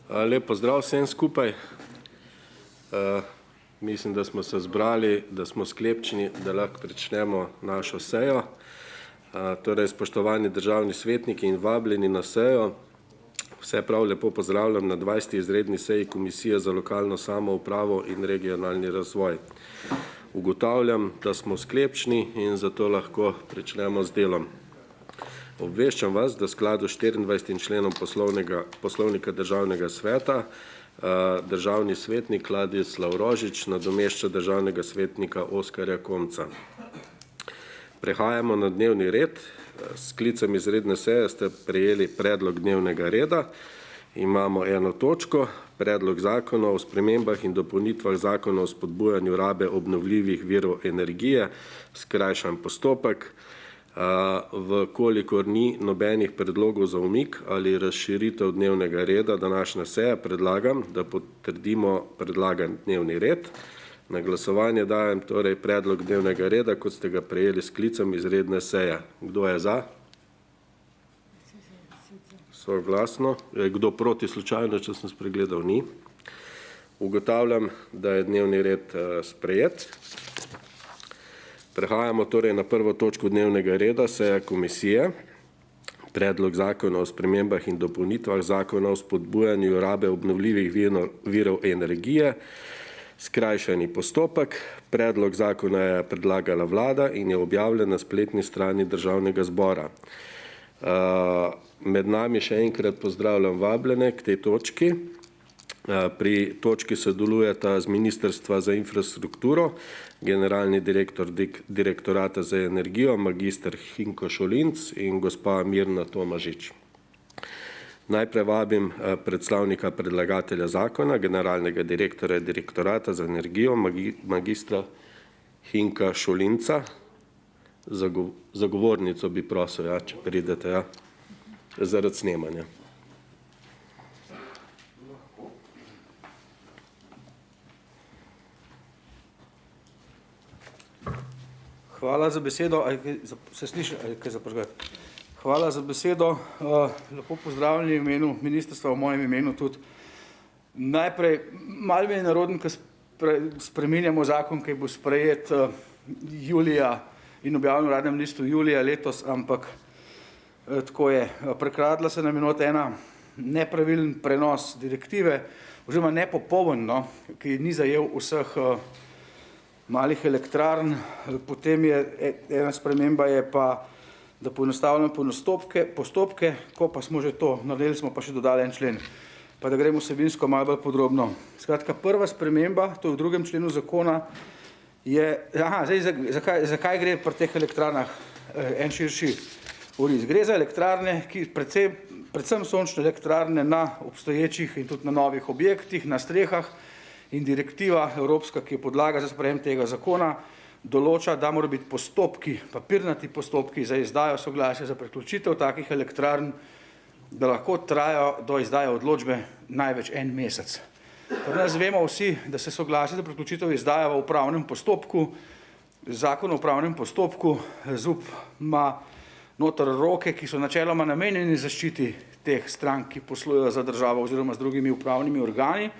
Lep pozdrav vsem skupaj. Mislim, da smo se zbrali, da smo sklepčni, da lahko pričnemo našo sejo. Torej, spoštovani državni svetniki in vabljeni na sejo, vse prav lepo pozdravljam na 20. izredni seji Komisije za lokalno samoupravo in regionalni razvoj. Ugotavljam, da smo sklepčni in zato lahko pričnemo z delom. Obveščam vas, da v skladu s 24. členom poslovnika državnega sveta državni svetnik Ladislav Rožič nadomešča državnega svetnika Oskarja Komca. Prehajamo na dnevni red. S sklicem izredne seje ste prejeli predlog dnevnega reda. Imamo eno točko, predlog zakona o spremembah in dopolnitvah zakona o spodbujanju rabe obnovljivih virov energije, skrajšan postopek. Vkolikor ni nobenih predlogov za umik ali razširitev dnevnega reda današnje seje, predlagam, da potrdimo predlagan dnevni red. Na glasovanje dajem torej predlog dnevnega reda, kot ste ga prejeli s sklicem izredne seje. Kdo je za? Soglasno. Kdo proti slučajno, če sem spregledal, ni. Ugotavljam, da je dnevni red sprejet. Prehajamo torej na prvo točko dnevnega reda, seja komisije. Predlog zakona o spremembah in dopolnitvah zakona o spodbujanju rabe obnovljivih virov energije, skrajšani postopek. Predlog zakona je predlagala vlada in je objavljen na spletni strani Državnega zbora. Med nami še enkrat pozdravljam vabljene k tej točki. Pri točki sodelujeta z Ministrstva za infrastrukturo, generalni direktor Direktorata za energijo, magister Hinko Šolinc in gospa Mirna Tomažič. Najprej vabim predstavnika predlagatelja zakona, generalnega direktorja Direktorata za energijo, magistra Hinka Šolinca. Zagovornico bi prosil, če pridete, zaradi snemanja. Hvala za besedo. Se sliši, ali kaj zaprižgati? Hvala za besedo. Lepo pozdravljeni v imenu ministrstva, v mojem imenu tudi. Najprej, malo mi je narodno, ko spreminjamo zakon, ki bo sprejet julija in objavljen v Uradnem listu julija letos, ampak tako je. Prekradla se nam je ena nepravilen prenos direktive, oziroma nepopoln, ki ni zajel vseh malih elektrarn. Potem je ena sprememba je pa, da poenostavljamo postopke, ko pa smo že to naredili, smo pa še dodali en člen. Pa da gremo vsebinsko malo bolj podrobno. Skratka, prva sprememba, to je v 2. členu zakona, je, zakaj gre pri teh elektrarnah en širši oris. Gre za elektrarne, ki predvsem sončne elektrarne na obstoječih in tudi na novih objektih, na strehah, in direktiva evropska, ki je podlaga za sprejem tega zakona, določa, da morajo biti postopki, papirnati postopki za izdajo soglasja za priključitev takih elektrarn, da lahko trajajo do izdaje odločbe največ en mesec. Pri nas vemo vsi, da se soglasje za priključitev izdaja v upravnem postopku. Zakon o upravnem postopku, ZUP ima noter roke, ki so načeloma namenjeni zaščiti teh strank, ki poslujejo za državo oziroma z drugimi upravnimi organi.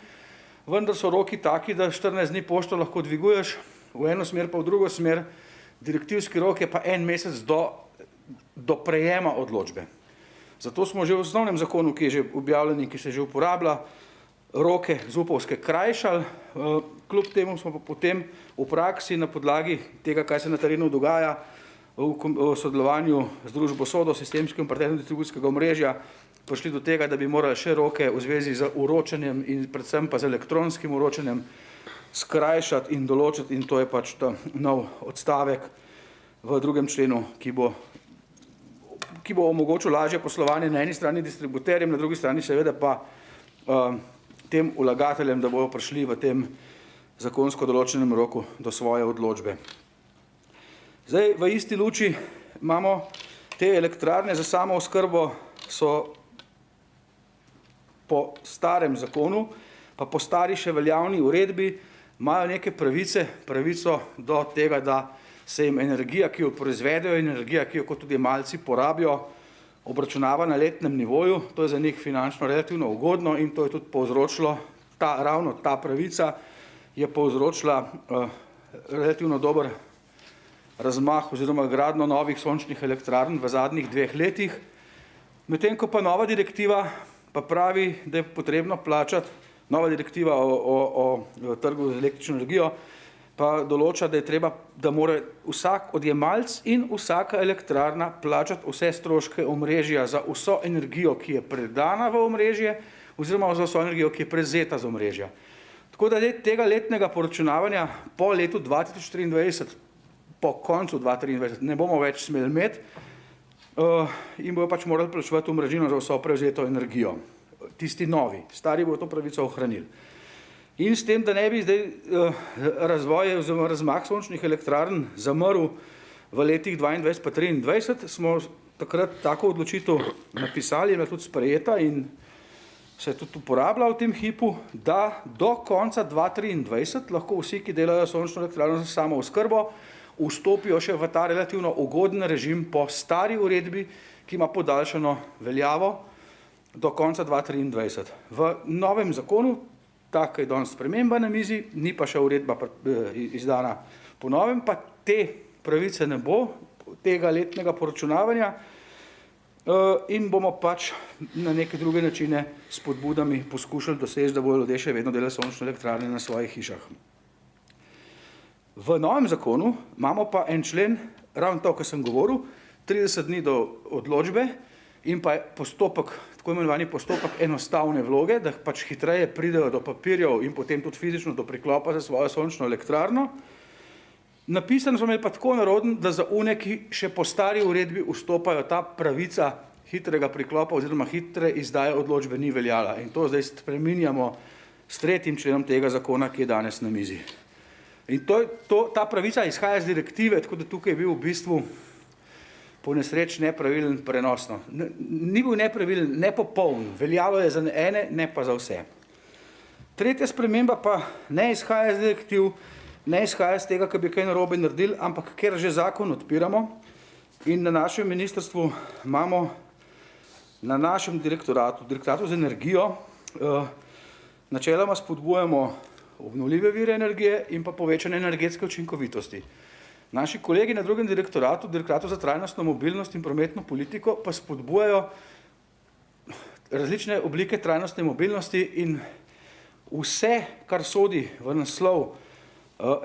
Vendar so roki taki, da 14 dni pošto lahko dviguješ v eno smer, pa v drugo smer. Direktivski rok je pa en mesec do prejema odločbe. Zato smo že v osnovnem zakonu, ki je že objavljen in ki se že uporablja, roke zupovske krajšali. Kljub temu smo pa potem v praksi na podlagi tega, kaj se na terenu dogaja, v sodelovanju z družbo SODO, sistemskim operaterjem distribucijskega omrežja, prišli do tega, da bi morali še roke v zvezi z uročanjem in predvsem pa z elektronskim uročanjem skrajšati in določiti, in to je pač ta nov odstavek v 2. členu, ki bo omogočil lažje poslovanje na eni strani distributerjem, na drugi strani seveda pa tem vlagateljem, da bodo prišli v tem zakonsko določenem roku do svoje odločbe. Zdaj, v isti luči imamo te elektrarne za samooskrbo, so po starem zakonu, pa po stari še veljavni uredbi, imajo neke pravico do tega, da se jim energija, ki jo proizvedejo, energija, ki jo kot tudi malci porabijo, obračunava na letnem nivoju, to je za njih finančno relativno ugodno in to je tudi povzročilo, ravno ta pravica je povzročila relativno dober razmah oziroma gradnjo novih sončnih elektrarn v zadnjih 2 letih, medtem ko pa nova direktiva pa pravi, da je potrebno plačati, nova direktiva o trgu z električno energijo pa določa, da je treba, da mora vsak odjemalec in vsaka elektrarna plačati vse stroške omrežja za vso energijo, ki je predana v omrežje, oziroma za vso energijo, ki je prevzeta z omrežja. Tako da tega letnega poročunavanja po letu 2023, po koncu 2023, ne bomo več smeli imeti in bojo pač morali plačevati omrežnino za vso prevzeto energijo. Tisti novi, stari bojo to pravico ohranili. In s tem, da ne bi zdaj razvoj oziroma razmah sončnih elektrarn zamrl v letih 2022 pa 2023, smo takrat tako odločitev napisali, je bila tudi sprejeta in se je tudi uporabila v tem hipu, da do konca 2023 lahko vsi, ki delajo sončno elektrarno za samooskrbo, vstopijo še v ta relativno ugoden režim po stari uredbi, ki ima podaljšano veljavo do konca 2023. V novem zakonu, taka je danes sprememba na mizi, ni pa še uredba izdana po novem, pa te pravice ne bo, tega letnega poročunavanja in bomo pač na neke druge načine s spodbudami poskušali doseči, da bodo ljudje še vedno delali sončne elektrarne na svojih hišah. V novem zakonu imamo pa en člen, ravno to, kar sem govoril, 30 dni do odločbe in pa postopek, tako imenovani postopek enostavne vloge, da pač hitreje pridejo do papirjev in potem tudi fizično do priklopa za svojo sončno elektrarno. Napisano smo imeli pa tako narodno, da za une, ki še po stari uredbi vstopajo, ta pravica hitrega priklopa oziroma hitre izdaje odločbe ni veljala. In to zdaj spreminjamo s 3. členom tega zakona, ki je danes na mizi. In ta pravica izhaja z direktive, tako da tukaj je bil v bistvu po nesreč nepravilen prenosno. Ni bil nepravilen, nepopoln, veljalo je za ene, ne pa za vse. 3. sprememba pa ne izhaja z direktiv, ne izhaja z tega, kar bi kaj narobe naredili, ampak ker že zakon odpiramo in na našem ministrstvu imamo, na našem direktoratu za energijo, načeloma spodbujamo obnovljive vire energije in pa povečanje energetske učinkovitosti. Naši kolegi na drugem direktoratu za trajnostno mobilnost in prometno politiko, pa spodbujajo različne oblike trajnostne mobilnosti in vse, kar sodi v naslov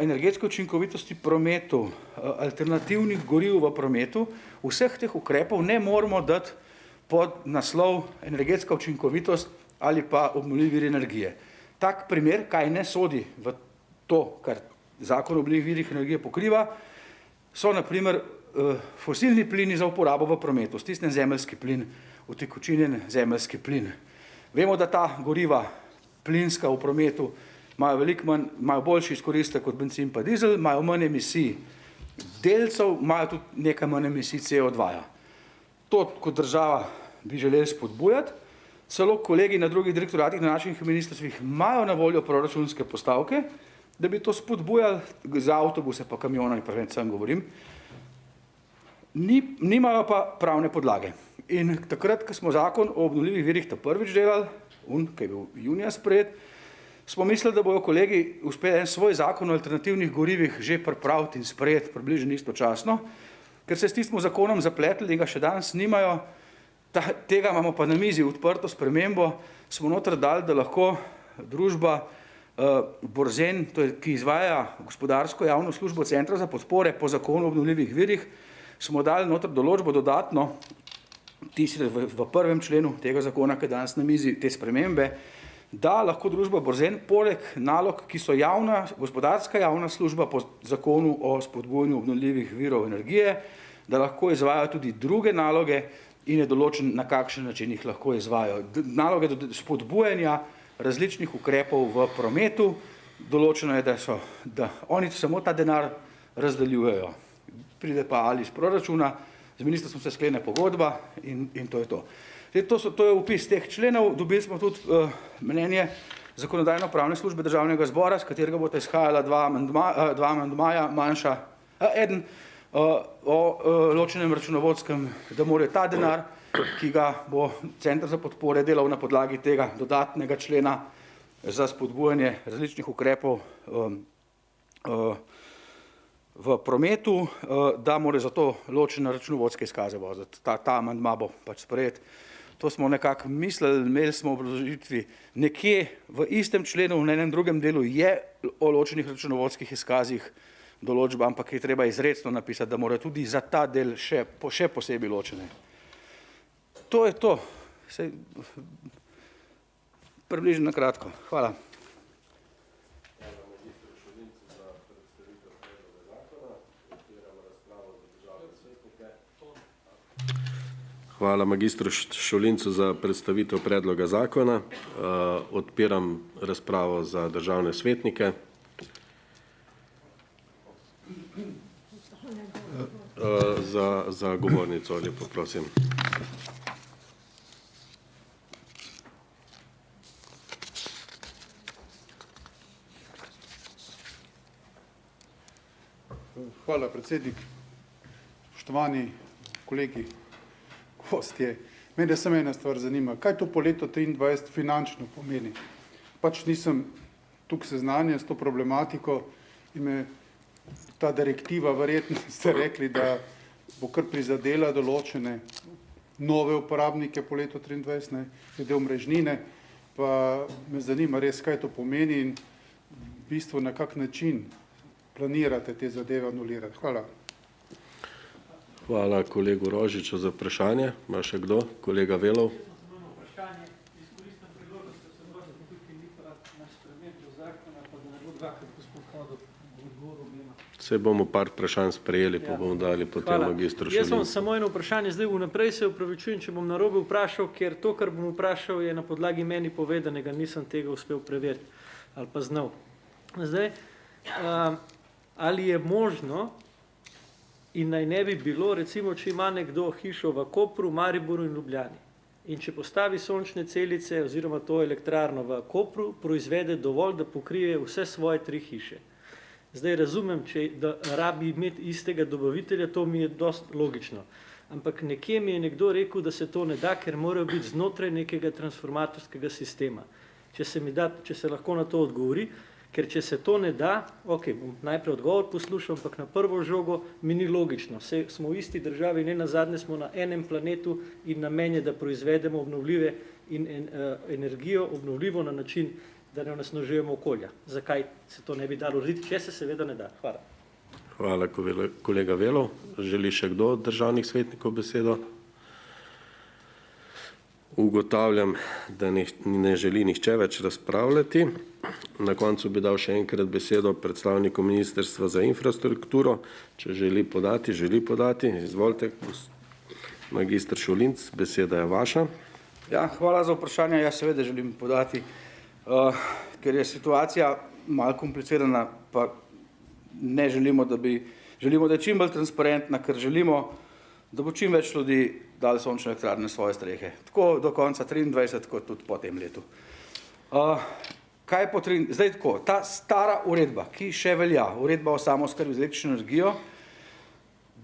energetske učinkovitosti prometu, alternativnih goriv v prometu, vseh teh ukrepov ne moramo dati pod naslov energetska učinkovitost ali pa obnovljivi viri energije. Tak primer, kaj ne sodi v to, kar zakon o obnovljivih virih energije pokriva, so na primer fosilni plini za uporabo v prometu, stisnjen zemeljski plin, utekočinjen zemeljski plin. Vemo, da ta goriva plinska v prometu imajo boljši izkoristek kot bencin pa dizel, imajo manj emisij delcev, imajo tudi nekaj manj emisij CO2. To kot država bi želeli spodbujati, celo kolegi na drugih direktoratih na naših ministrstvih imajo na voljo proračunske postavke, da bi to spodbujali za avtobuse pa kamione, predvsem govorim, nimajo pa pravne podlage. In takrat, ko smo zakon o obnovljivih virih ta prvič delali, ki je bil junija sprejet, smo mislili, da bojo kolegi uspeli en svoj zakon o alternativnih gorivih že pripraviti in sprejeti približno istočasno, ker se s tistim zakonom zapletli in ga še danes nimajo, tega imamo pa na mizi odprto spremembo, smo noter dali, da lahko družba Borzen, ki izvaja gospodarsko javno službo Centra za podpore po zakonu o obnovljivih virih, smo dali noter določbo dodatno, v 1. členu tega zakona, ki je danes na mizi, te spremembe, da lahko družba Borzen poleg nalog, ki so gospodarska javna služba po zakonu o spodbujanju obnovljivih virov energije, da lahko izvajajo tudi druge naloge in je določen, na kakšen način jih lahko izvajajo. Naloge spodbujanja različnih ukrepov v prometu, določeno je, da oni samo ta denar razdeljujejo. Pride pa ali iz proračuna, z ministrstvom se sklene pogodba in to je to. To je opis teh členov, dobili smo tudi mnenje Zakonodajno-pravne službe Državnega zbora, s katerega bosta izhajala dva amandmaja, eden o ločenem računovodskem, da mora ta denar ki ga bo Center za podpore delal na podlagi tega dodatnega člena za spodbujanje različnih ukrepov v prometu, da mora zato ločene računovodske izkaze voziti. Ta amandma bo pač sprejet. To smo nekako mislili, imeli smo v obrazložitvi nekje v istem členu, v enem drugem delu je o ločenih računovodskih izkazih določba, ampak je treba izrecno napisati, da morajo tudi za ta del še posebej ločene. To je to. Približno na kratko. Hvala. Hvala magistru Šolincu za predstavitev predloga zakona. Odpiram razpravo za državne svetnike. Za govornico, lepo prosim. Hvala, predsednik. Spoštovani kolegi, gostje. Mene samo ena stvar zanima. Kaj to po letu 2023 finančno pomeni? Pač nisem tukaj seznanjen s to problematiko in me ta direktiva, verjetno ste rekli, da bo kar prizadela določene nove uporabnike po letu 2023, glede omrežnine, pa me zanima res, kaj to pomeni in v bistvu na kak način planirate te zadeve anulirati. Hvala. Hvala kolegu Rožiču za vprašanje. Ima še kdo? Kolega Velov. Se bomo par vprašanj sprejeli, pa bomo dali potem magistru Šolincu. Jaz imam samo eno vprašanje, zdaj vnaprej se upravičujem, če bom narobe vprašal, ker to, kar bom vprašal, je na podlagi meni povedanega, nisem tega uspel preveriti ali pa znal. Zdaj, ali je možno in naj ne bi bilo, recimo, če ima nekdo hišo v Kopru, Mariboru in Ljubljani in če postavi sončne celice oziroma to elektrarno v Kopru, proizvede dovolj, da pokrije vse svoje 3 hiše. Zdaj razumem, da rabi imeti istega dobavitelja, to mi je dosti logično. Ampak nekje mi je nekdo rekel, da se to ne da, ker morajo biti znotraj nekega transformatorskega sistema. Če se lahko na to odgovori, ker če se to ne da, ok, bom najprej odgovor poslušal, ampak na prvo žogo mi ni logično. Smo v isti državi, ne nazadnje smo na enem planetu in namen je, da proizvedemo obnovljive in energijo obnovljivo na način, da ne onesnažujemo okolja. Zakaj se to ne bi dalo urediti, če se seveda ne da? Hvala. Hvala, kolega Velov. Želi še kdo od državnih svetnikov besedo? Ugotavljam, da ne želi nihče več razpravljati. Na koncu bi dal še enkrat besedo predstavniku Ministrstva za infrastrukturo. Če želi podati. Izvolite, magister Šolinc, beseda je vaša. Ja, hvala za vprašanje. Jaz seveda želim podati, ker je situacija malo komplicirana, pa ne želimo, da je čim bolj transparentna, ker želimo, da bo čim več ljudi dali sončne elektrarne svoje strehe. Tako do konca 2023, kot tudi po tem letu. Zdaj tako, ta stara uredba, ki še velja, uredba o samooskrbi z električno energijo,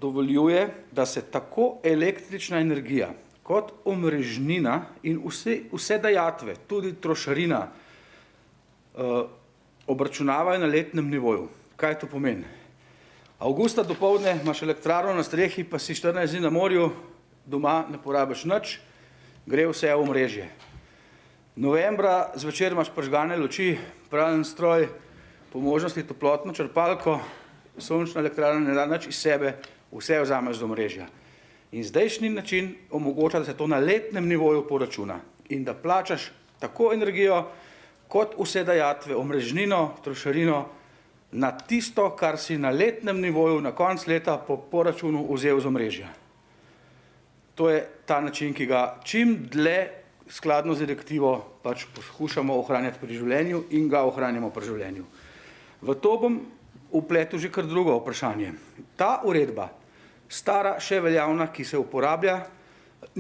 dovoljuje, da se tako električna energija kot omrežnina in vse dajatve, tudi trošarina, obračunavajo na letnem nivoju. Kaj to pomeni? Avgusta dopoldne imaš elektrarno na strehi, pa si 14 dni na morju, doma ne porabiš nič, gre vse v omrežje. Novembra zvečer imaš prižgane luči, pralni stroj, po možnosti toplotno črpalko, sončna elektrarna ne da nič iz sebe, vse vzameš z omrežja. In zdajšnji način omogoča, da se to na letnem nivoju poračuna in da plačaš tako energijo, kot vse dajatve, omrežnino, trošarino, na tisto, kar si na letnem nivoju na konc leta po poračunu vzel z omrežja. To je ta način, ki ga čim dlje skladno z direktivo pač poskušamo ohranjati pri življenju in ga ohranjamo pri življenju. V to bom vpletel že kar drugo vprašanje. Ta uredba, stara še veljavna, ki se uporablja,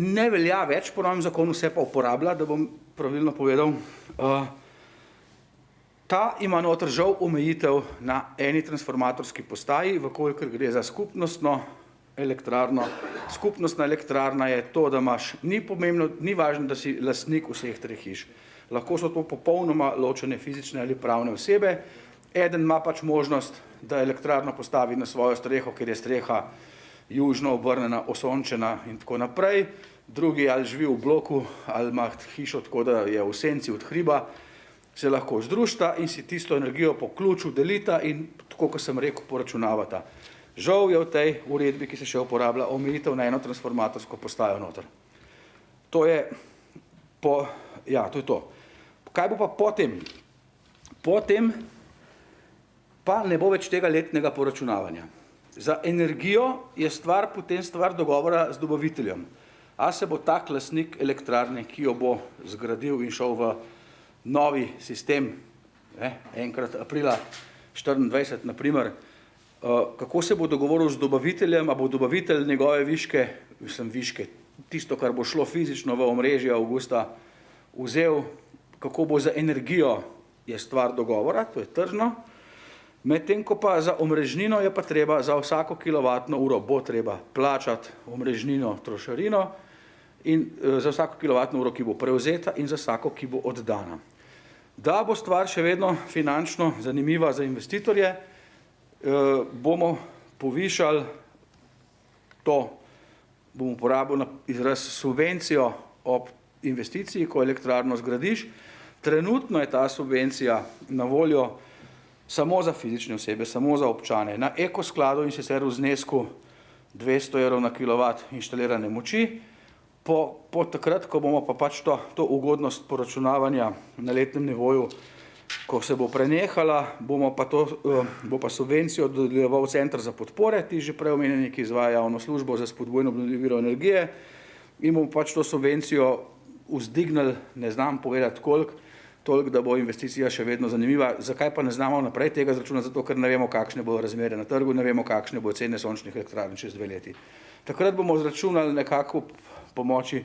ne velja več, po novem zakonu se pa uporablja, da bom pravilno povedal, ta ima noter žal omejitev na eni transformatorski postaji, vkolikor gre za skupnostno elektrarno. Skupnostna elektrarna je to, da imaš, ni pomembno, ni važno, da si lastnik vseh 3 hiš. Lahko so to popolnoma ločene fizične ali pravne osebe. Eden ima pač možnost, da elektrarno postavi na svojo streho, ker je streha južno obrnjena, osončena in tako naprej. Drugi ali živi v bloku ali ima hišo tako, da je v senci od hriba, se lahko združita in si tisto energijo po ključu delita in tako, kot sem rekel, poračunavata. Žal je v tej uredbi, ki se še uporablja, omejitev na eno transformatorsko postajo noter. To je to. Kaj bo pa potem? Potem pa ne bo več tega letnega poračunavanja. Za energijo je potem stvar dogovora z dobaviteljem. A se bo tak lastnik elektrarne, ki jo bo zgradil in šel v novi sistem, enkrat aprila 24, na primer, kako se bo dogovoril z dobaviteljem, a bo dobavitelj njegove viške, tisto, kar bo šlo fizično v omrežje avgusta, vzel, kako bo za energijo, je stvar dogovora, to je tržno, medtem ko pa za omrežnino je pa treba za vsako kilovatno uro bo treba plačati omrežnino, trošarino in za vsako kilovatno uro, ki bo prevzeta in za vsako, ki bo oddana. Da bo stvar še vedno finančno zanimiva za investitorje, bomo povišali to, bomo uporabili izraz subvencijo ob investiciji, ko elektrarno zgradiš. Trenutno je ta subvencija na voljo samo za fizične osebe, samo za občane, na ekoskladu in sicer v znesku 200 € na kilovat inštalirane moči. Po takrat, ko bomo pa pač to ugodnost poračunavanja na letnem nivoju, ko se bo prenehala, bo pa subvencijo dodeljeval Center za podpore, ti že prej omenjeni, ki izvaja javno službo za spodbujanje obnovljivih virov energije, in bomo pač to subvencijo vzdignili, ne znam povedati toliko, da bo investicija še vedno zanimiva. Zakaj pa ne znamo naprej tega zračunati? Zato, ker ne vemo, kakšne bodo razmere na trgu, ne vemo, kakšne bodo cene sončnih elektrarn čez 2 leti. Takrat bomo zračunali nekako pomoči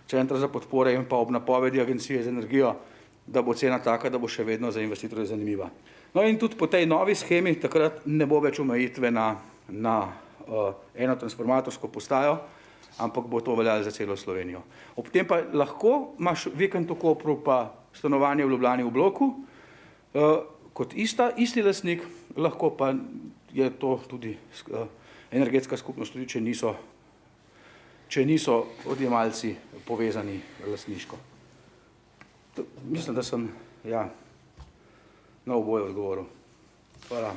Centra za podpore in pa ob napovedi Agencije za energijo, da bo cena taka, da bo še vedno za investitorje zanimiva. No in tudi po tej novi shemi takrat ne bo več omejitve na eno transformatorsko postajo, ampak bo to veljalo za celo Slovenijo. Ob tem pa lahko imaš vikend v Kopru pa stanovanje v Ljubljani v bloku, kot isti lastnik, lahko pa je to tudi energetska skupnost, tudi če niso odjemalci povezani lastniško. Mislim, da sem na oboje odgovoril. Hvala.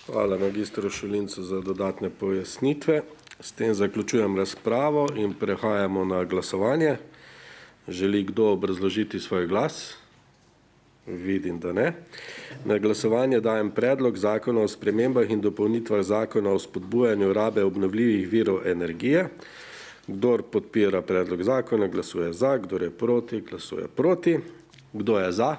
Hvala magistru Šulincu za dodatne pojasnitve. S tem zaključujem razpravo in prehajamo na glasovanje. Želi kdo obrazložiti svoj glas? Vidim, da ne. Na glasovanje dajem predlog zakona o spremembah in dopolnitvah zakona o spodbujanju rabe obnovljivih virov energije. Kdor podpira predlog zakona, glasuje za, kdor je proti, glasuje proti. Kdo je za?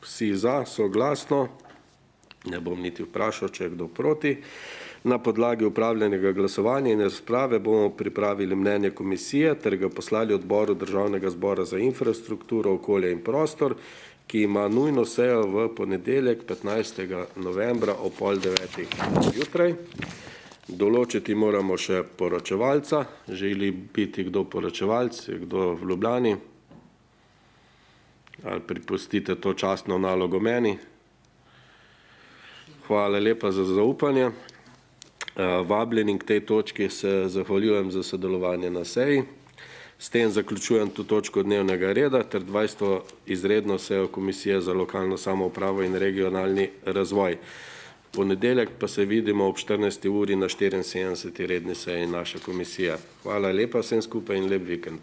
Vsi za, soglasno. Ne bom niti vprašal, če je kdo proti. Na podlagi upravljenega glasovanja in razprave bomo pripravili mnenje komisije ter ga poslali odboru Državnega zbora za infrastrukturo, okolje in prostor, ki ima nujno sejo v ponedeljek 15. novembra ob 8:30 jutraj. Določiti moramo še poročevalca. Želi biti kdo poročevalc, kdo v Ljubljani? Ali pripustite to častno nalogo meni? Hvala lepa za zaupanje. Vabljenim k tej točki se zahvaljujem za sodelovanje na seji. S tem zaključujem to točko dnevnega reda ter 20. izredno sejo Komisije za lokalno samoupravo in regionalni razvoj. V ponedeljek pa se vidimo ob 14. uri na 74. redni seji naše komisije. Hvala lepa vsem skupaj in lep vikend.